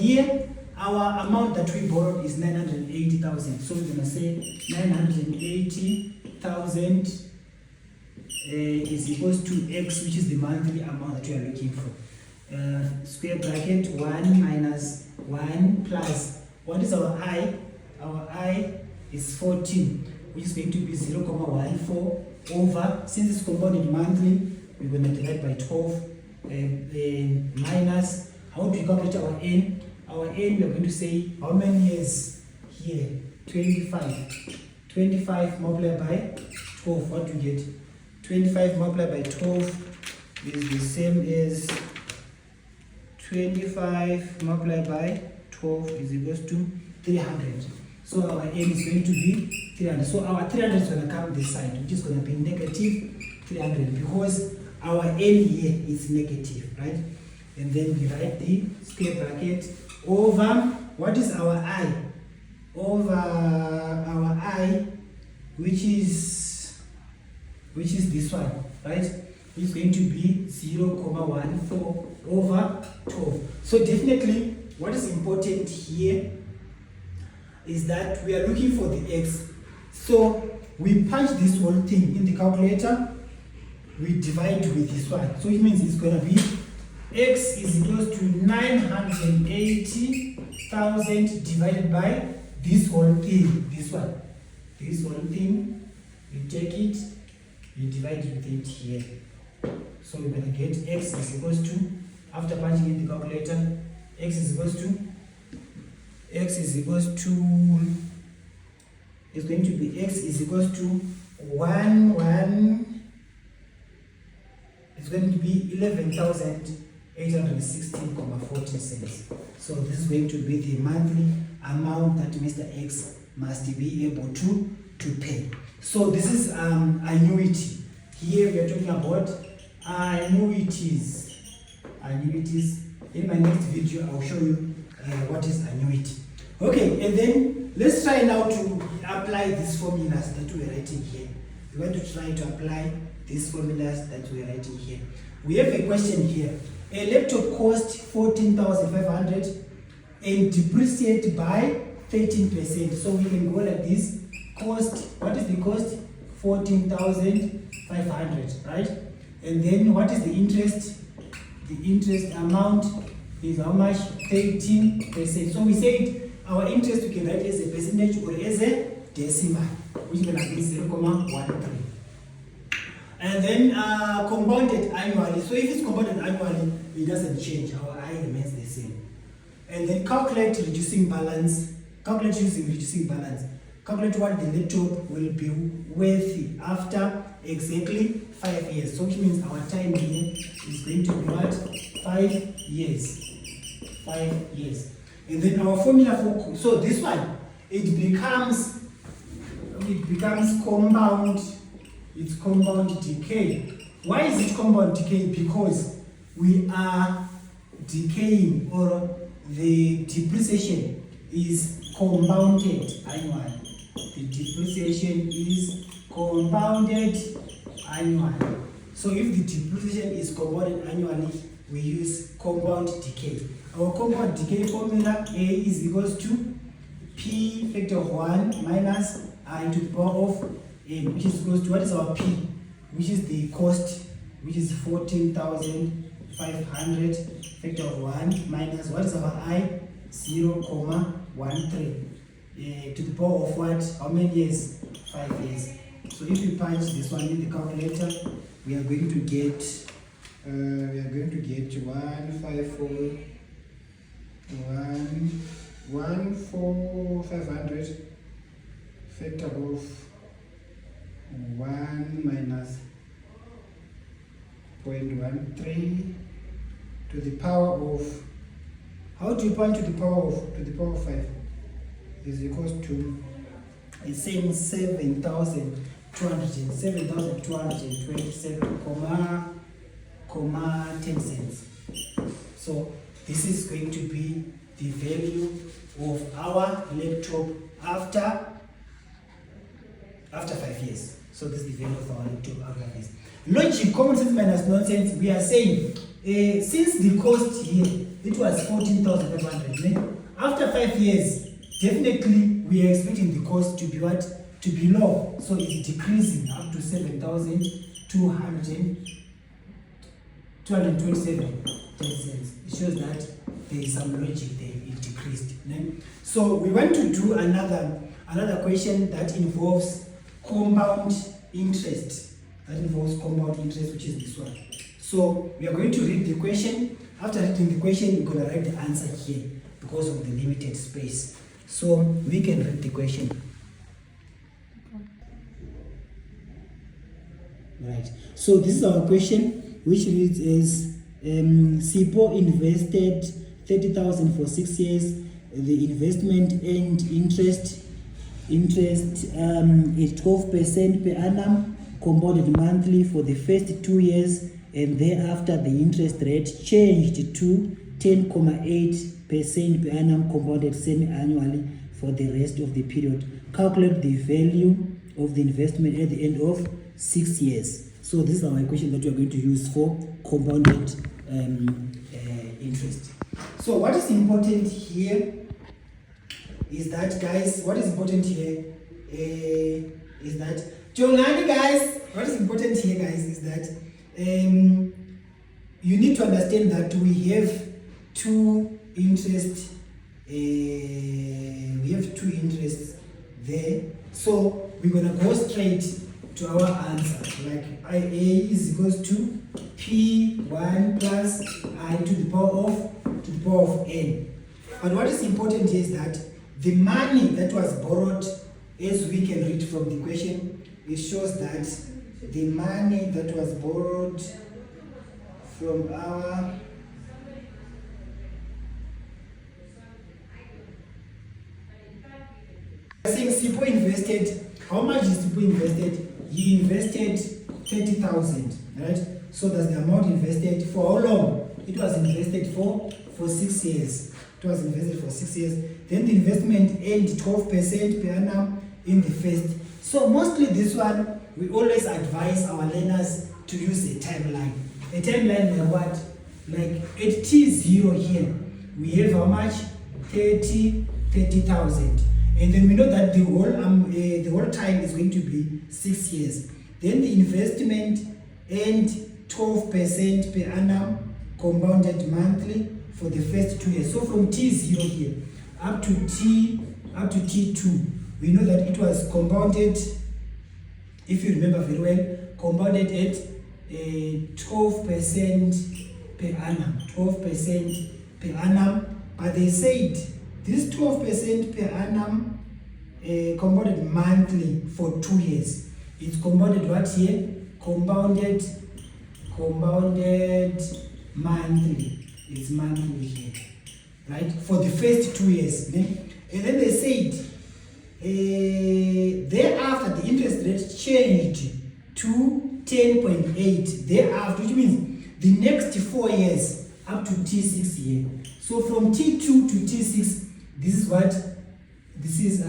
here our amount that we borrowed is 980,000. So we're going to say 980,000 is equals to X, which is the monthly amount that we are looking for. Square bracket 1 minus 1 plus, what is our I? Our I is 14, which is going to be 0.14 over, since it's compounded monthly, we're going to divide by 12, minus, how do we calculate our N? Our N, we are going to say, how many years here? 25. 25 multiplied by 12, what do we get? 25 multiplied by 12 is the same as 25 multiplied by 12 is equals to 300. So our N is going to be 300. So our 300 is going to come this side, which is going to be negative 300 because our N here is negative, right? And then we write the square bracket over, what is our I? Over our I, which is this one, right? Is going to be 0.14 over 12. So definitely what is important here is that we are looking for the X. So we punch this whole thing in the calculator, we divide with this one. So it means it's going to be X is equals to 980,000 divided by this whole thing, this one. This whole thing, you take it, you divide it with it here. So we're going to get X is equals to, after punching in the calculator, X is equals to, it's going to be X is equals to 11,816.40 cents. So this is going to be the monthly amount that Mr. X must be able to pay. So this is annuity. Here we are talking about annuities. In my next video I'll show you what is annuity. Okay, and then let's try now to apply these formulas that we're writing here. We're going to try to apply these formulas that we're writing here. We have a question here. A laptop costs 14,500 and depreciate by 13%. So we can go like this. Cost, what is the cost? 14,500, right? And then what is the interest? The interest amount is how much? 13%. So we said our interest we can write as a percentage or as a decimal, which is going to be 0.13. And then compounded annually. So if it's compounded annually, it doesn't change. Our I remains the same. And then calculate reducing balance. Calculate using reducing balance. Calculate what the laptop will be worth after exactly 5 years. So which means our time here is going to be what? 5 years. 5 years. And then our formula for, so this one, it becomes compound. It's compound decay. Why is it compound decay? Because we are decaying, or the depreciation is compounded annually. The depreciation is compounded annually. So if the depreciation is compounded annually, we use compound decay. Our compound decay formula, A is equals to P factor of 1 minus I to the power of N, which is equals to, what is our P? Which is the cost, which is 14,500 factor of 1 minus, what is our I? 0.13. To the power of what? How many years? 5 years. So if we punch this one in the calculator, we are going to get 1,500 factor of 1 minus 0.13 to the power of, how do you punch to the power of 5? Is equals to, it's saying 7,227.10 cents. So this is going to be the value of our laptop after 5 years. So this is the value of our laptop after 5 years. Logic, common sense minus nonsense, we are saying since the cost here it was 14,500. After 5 years, definitely we are expecting the cost to be what? To be low. So it's decreasing up to 7,227 cents. It shows that there is some logic there. It decreased. So we want to do another question that involves compound interest. Which is this one. So we are going to read the question. After reading the question, we're going to write the answer here because of the limited space. So we can read the question. Right. So this is our question, which reads as Sipho invested 30,000 for 6 years. The investment earned interest is 12% per annum, compounded monthly for the first 2 years, and thereafter the interest rate changed to 10.8% per annum, compounded semi-annually for the rest of the period. Calculate the value of the investment at the end of 6 years. So this is our equation that we are going to use for compounded interest. So what is important here is that, guys, is that you need to understand that we have two interests there. So we're gonna go straight to our answer, like IA is equals to P1 plus I to the power of N. But what is important is that the money that was borrowed, as we can read from the question, it shows that the money that was borrowed from our saying Sipho invested. How much is Sipho invested? He invested 30,000, right? So that's the amount invested. For how long? It was invested for 6 years. It was invested for 6 years. Then the investment earned 12% per annum in the first. So mostly this one, we always advise our learners to use a timeline. A timeline like what? Like at T0 here, we have how much? 30,000. And then we know that the whole time is going to be 6 years. Then the investment earned 12% per annum, compounded monthly for the first 2 years. So from T0 here up to T2, we know that it was compounded, if you remember very well, compounded at 12% per annum. 12% per annum. But they said this 12% per annum compounded monthly for 2 years. It's compounded what here? Compounded monthly. It's monthly here, right? For the first 2 years. And then they said thereafter the interest rate changed to 10.8 thereafter, which means the next 4 years up to T6 here. So from T2 to T6, this is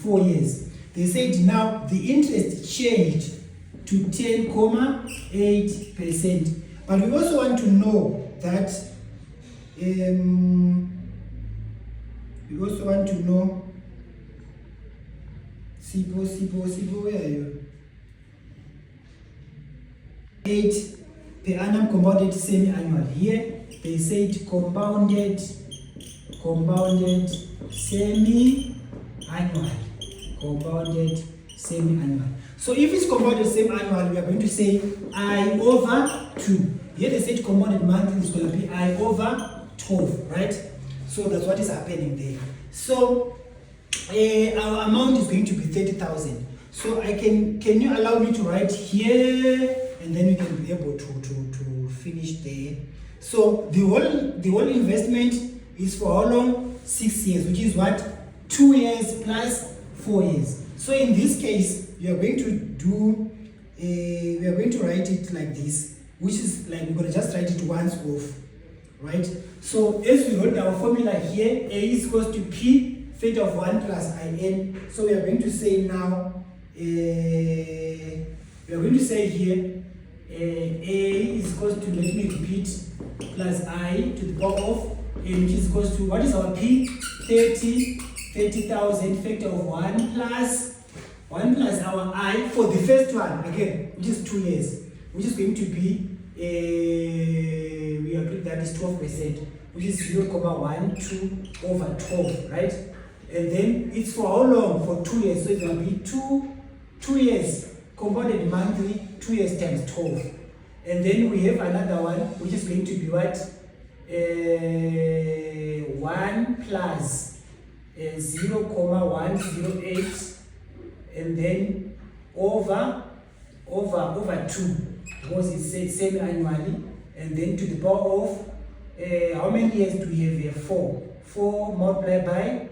4 years. They said now the interest changed to 10.8%. But we also want to know that Sipho, where are you? 8 per annum compounded semi-annual. Here they said compounded semi-annual. So if it's compounded semi-annual, we are going to say I over 2. Here they said compounded monthly is going to be I over 12, right? So that's what is happening there. So our amount is going to be 30,000. So can you allow me to write here, and then we can be able to finish there. So the whole investment is for how long? 6 years, which is what? 2 years plus 4 years. So in this case, we are going to write it like this, which is like we're going to just write it once off, right? So as we wrote our formula here, A is equals to P theta of 1 plus IN. So we are going to say now, we are going to say here A is equals to, let me repeat, plus I to the power of A, which is equals to, what is our P? 30,000 factor of 1 plus our I for the first one, again, which is 2 years, which is going to be, we agree that is 12%, which is 0.12 over 12, right? And then it's for how long? For 2 years. So it's going to be 2 years, compounded monthly, 2 years times 12. And then we have another one, which is going to be what? 1 plus 0.108, and then over 2, because it's semi-annually, and then to the power of, how many years do we have here? 4. 4 multiplied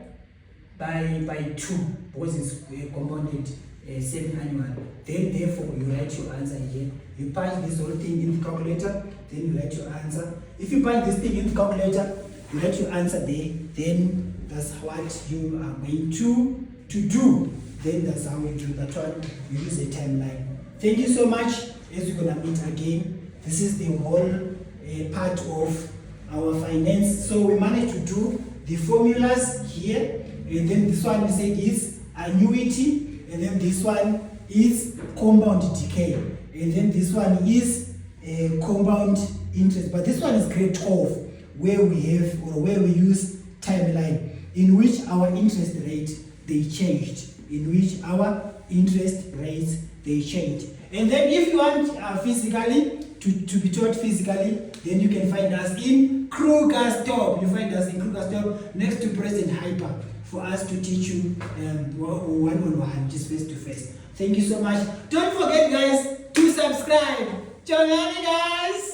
by 2, because it's compounded semi-annual. Then therefore you write your answer here. You punch this whole thing in the calculator, then you write your answer. If you punch this thing in the calculator, you write your answer there, then that's what you are going to do. Then that's how we do that one. You use a timeline. Thank you so much. As we're gonna meet again, this is the whole part of our finance. So we managed to do the formulas here, and then this one we said is annuity, and then this one is compound decay, and then this one is compound interest. But this one is grade 12, where we use timeline, in which our interest rate they changed, And then if you want physically to be taught physically, then you can find us in Krugersdorp. You find us in Krugersdorp next to President Hyper for us to teach you one-on-one, just face-to-face. Thank you so much. Don't forget, guys, to subscribe. Ciao, guys.